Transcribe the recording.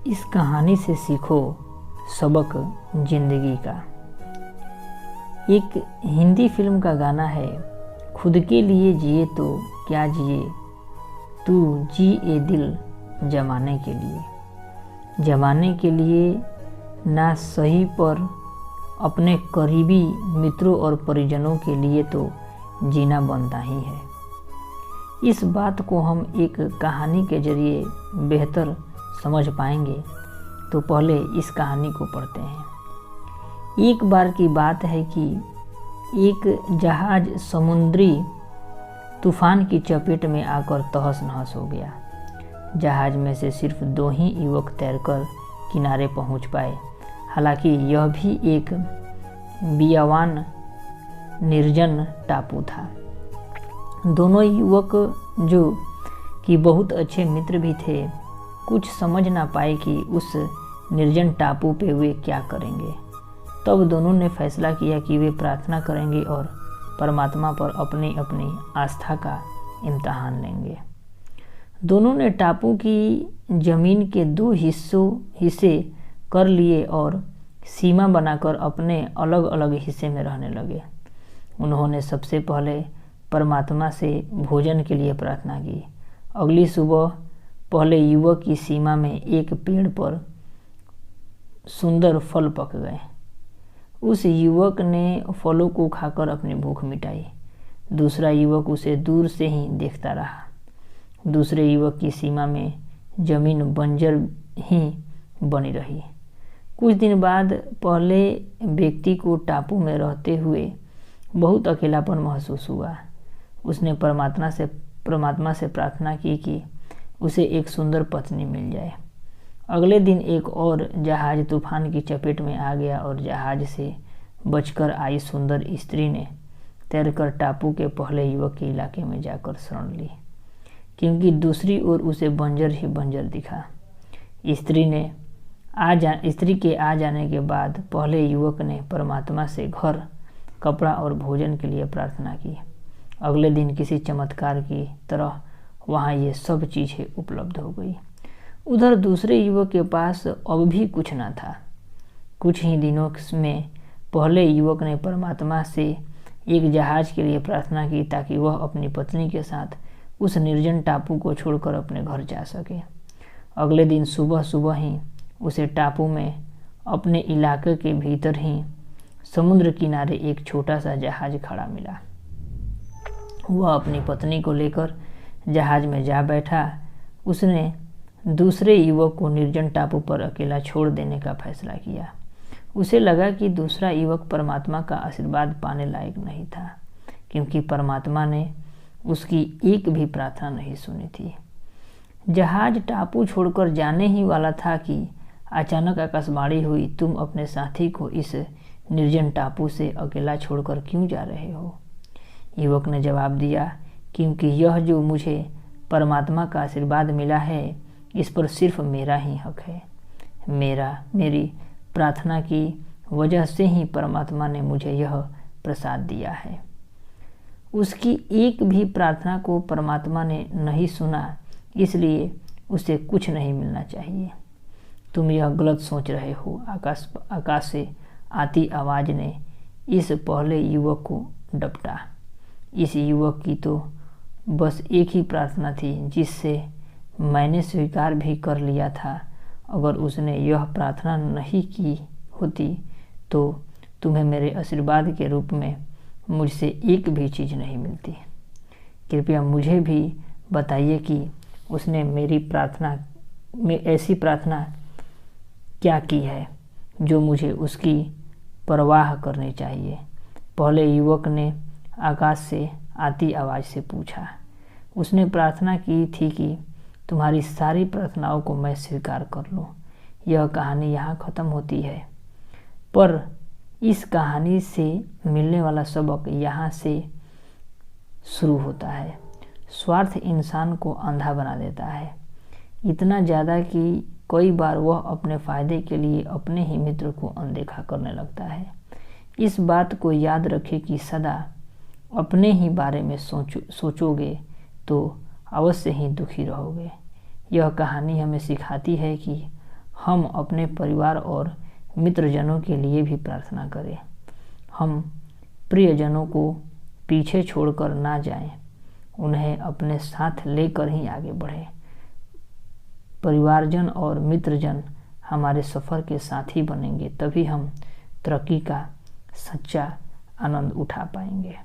इस कहानी से सीखो सबक जिंदगी का। एक हिंदी फिल्म का गाना है, खुद के लिए जिए तो क्या जिए, तू जी ए दिल जमाने के लिए। जमाने के लिए ना सही पर अपने करीबी मित्रों और परिजनों के लिए तो जीना बनता ही है। इस बात को हम एक कहानी के जरिए बेहतर समझ पाएंगे तो पहले इस कहानी को पढ़ते हैं। एक बार की बात है कि एक जहाज समुद्री तूफान की चपेट में आकर तहस नहस हो गया। जहाज में से सिर्फ 2 ही युवक तैरकर किनारे पहुंच पाए। हालांकि यह भी एक बियावान निर्जन टापू था। दोनों युवक जो कि बहुत अच्छे मित्र भी थे, कुछ समझ ना पाए कि उस निर्जन टापू पे वे क्या करेंगे। तब दोनों ने फैसला किया कि वे प्रार्थना करेंगे और परमात्मा पर अपनी अपनी आस्था का इम्तहान लेंगे। दोनों ने टापू की जमीन के 2 हिस्से कर लिए और सीमा बनाकर अपने अलग अलग हिस्से में रहने लगे। उन्होंने सबसे पहले परमात्मा से भोजन के लिए प्रार्थना की। अगली सुबह पहले युवक की सीमा में एक पेड़ पर सुंदर फल पक गए। उस युवक ने फलों को खाकर अपनी भूख मिटाई। दूसरा युवक उसे दूर से ही देखता रहा। दूसरे युवक की सीमा में जमीन बंजर ही बनी रही। कुछ दिन बाद पहले व्यक्ति को टापू में रहते हुए बहुत अकेलापन महसूस हुआ। उसने परमात्मा से प्रार्थना की कि उसे एक सुंदर पत्नी मिल जाए। अगले दिन एक और जहाज तूफान की चपेट में आ गया और जहाज से बचकर आई सुंदर स्त्री ने तैरकर टापू के पहले युवक के इलाके में जाकर शरण ली, क्योंकि दूसरी ओर उसे बंजर ही बंजर दिखा। स्त्री के आ जाने के बाद पहले युवक ने परमात्मा से घर, कपड़ा और भोजन के लिए प्रार्थना की। अगले दिन किसी चमत्कार की तरह वहाँ ये सब चीज़ें उपलब्ध हो गई। उधर दूसरे युवक के पास अब भी कुछ न था। कुछ ही दिनों में पहले युवक ने परमात्मा से एक जहाज के लिए प्रार्थना की ताकि वह अपनी पत्नी के साथ उस निर्जन टापू को छोड़कर अपने घर जा सके। अगले दिन सुबह सुबह ही उसे टापू में अपने इलाके के भीतर ही समुद्र किनारे एक छोटा सा जहाज खड़ा मिला। वह अपनी पत्नी को लेकर जहाज में जा बैठा। उसने दूसरे युवक को निर्जन टापू पर अकेला छोड़ देने का फैसला किया। उसे लगा कि दूसरा युवक परमात्मा का आशीर्वाद पाने लायक नहीं था, क्योंकि परमात्मा ने उसकी एक भी प्रार्थना नहीं सुनी थी। जहाज टापू छोड़कर जाने ही वाला था कि अचानक आकाशवाणी हुई, तुम अपने साथी को इस निर्जन टापू से अकेला छोड़कर क्यों जा रहे हो? युवक ने जवाब दिया, क्योंकि यह जो मुझे परमात्मा का आशीर्वाद मिला है, इस पर सिर्फ मेरा ही हक है। मेरी प्रार्थना की वजह से ही परमात्मा ने मुझे यह प्रसाद दिया है। उसकी एक भी प्रार्थना को परमात्मा ने नहीं सुना, इसलिए उसे कुछ नहीं मिलना चाहिए। तुम यह गलत सोच रहे हो। आकाश से आती आवाज़ ने इस पहले युवक को डपटा। इस युवक की तो बस एक ही प्रार्थना थी, जिससे मैंने स्वीकार भी कर लिया था। अगर उसने यह प्रार्थना नहीं की होती तो तुम्हें मेरे आशीर्वाद के रूप में मुझसे एक भी चीज़ नहीं मिलती। कृपया मुझे भी बताइए कि उसने मेरी प्रार्थना में ऐसी प्रार्थना क्या की है जो मुझे उसकी परवाह करनी चाहिए। पहले युवक ने आकाश से आती आवाज़ से पूछा। उसने प्रार्थना की थी कि तुम्हारी सारी प्रार्थनाओं को मैं स्वीकार कर लूँ। यह कहानी यहाँ ख़त्म होती है, पर इस कहानी से मिलने वाला सबक यहाँ से शुरू होता है। स्वार्थ इंसान को अंधा बना देता है, इतना ज़्यादा कि कई बार वह अपने फ़ायदे के लिए अपने ही मित्र को अनदेखा करने लगता है। इस बात को याद रखें कि सदा अपने ही बारे में सोचोगे तो अवश्य ही दुखी रहोगे। यह कहानी हमें सिखाती है कि हम अपने परिवार और मित्रजनों के लिए भी प्रार्थना करें। हम प्रियजनों को पीछे छोड़कर ना जाएं, उन्हें अपने साथ लेकर ही आगे बढ़ें। परिवारजन और मित्रजन हमारे सफ़र के साथी बनेंगे, तभी हम तरक्की का सच्चा आनंद उठा पाएंगे।